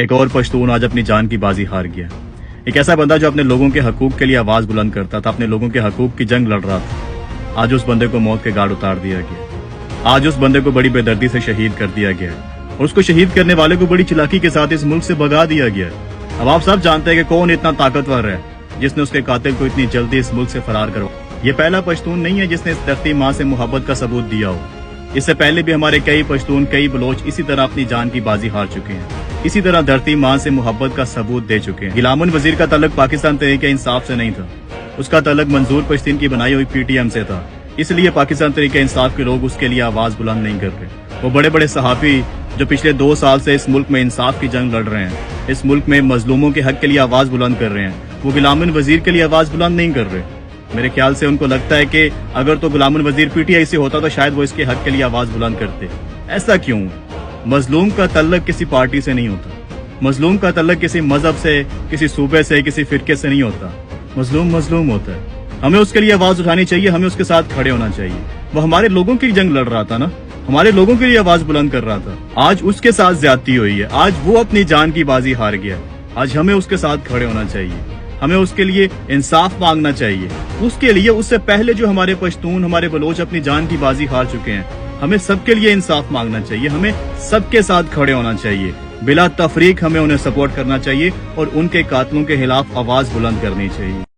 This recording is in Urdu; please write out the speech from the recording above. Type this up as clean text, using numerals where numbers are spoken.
ایک اور پشتون آج اپنی جان کی بازی ہار گیا. ایک ایسا بندہ جو اپنے لوگوں کے حقوق کے لیے آواز بلند کرتا تھا، اپنے لوگوں کے حقوق کی جنگ لڑ رہا تھا، آج اس بندے کو موت کے گھاٹ اتار دیا گیا. آج اس بندے کو بڑی بے دردی سے شہید کر دیا گیا اور اس کو شہید کرنے والے کو بڑی چلاکی کے ساتھ اس ملک سے بھگا دیا گیا. اب آپ سب جانتے ہیں کہ کون اتنا طاقتور ہے جس نے اس کے قاتل کو اتنی جلدی اس ملک سے فرار کروا. یہ پہلا پشتون نہیں ہے جس نے اس دھرتی ماں سے محبت کا ثبوت دیا ہو. اس سے پہلے بھی ہمارے کئی پشتون، کئی بلوچ اسی طرح اپنی جان کی بازی ہار چکے ہیں، اسی طرح دھرتی ماں سے محبت کا ثبوت دے چکے ہیں. غلام الوزیر کا تعلق پاکستان تحریک انصاف سے نہیں تھا، اس کا تعلق منظور پشتین کی بنائی ہوئی پی ٹی ایم سے تھا. اس لیے پاکستان تحریک انصاف کے لوگ اس کے لیے آواز بلند نہیں کر رہے. وہ بڑے بڑے صحافی جو پچھلے 2 سال سے اس ملک میں انصاف کی جنگ لڑ رہے ہیں، اس ملک میں مظلوموں کے حق کے لیے آواز بلند کر رہے ہیں، وہ غلام الوزیر کے لیے آواز بلند نہیں کر رہے. میرے خیال سے ان کو لگتا ہے کہ اگر تو غلام الوزیر پی ٹی آئی سے ہوتا تو شاید وہ اس کے حق کے لیے آواز بلند کرتے. ایسا کیوں؟ مظلوم کا تعلق کسی پارٹی سے نہیں ہوتا، مظلوم کا تعلق کسی مذہب سے، کسی صوبے سے، کسی فرقے سے نہیں ہوتا. مظلوم مظلوم ہوتا ہے. ہمیں اس کے لیے آواز اٹھانی چاہیے، ہمیں اس کے ساتھ کھڑے ہونا چاہیے. وہ ہمارے لوگوں کی جنگ لڑ رہا تھا نا، ہمارے لوگوں کے لیے آواز بلند کر رہا تھا. آج اس کے ساتھ زیادتی ہوئی ہے، آج وہ اپنی جان کی بازی ہار گیا. آج ہمیں اس کے ساتھ کھڑے ہونا چاہیے، ہمیں اس کے لیے انصاف مانگنا چاہیے. اس کے لیے اس سے پہلے جو ہمارے پشتون، ہمارے بلوچ اپنی جان کی بازی ہار چکے ہیں، ہمیں سب کے لیے انصاف مانگنا چاہیے، ہمیں سب کے ساتھ کھڑے ہونا چاہیے. بلا تفریق ہمیں انہیں سپورٹ کرنا چاہیے اور ان کے قاتلوں کے خلاف آواز بلند کرنی چاہیے.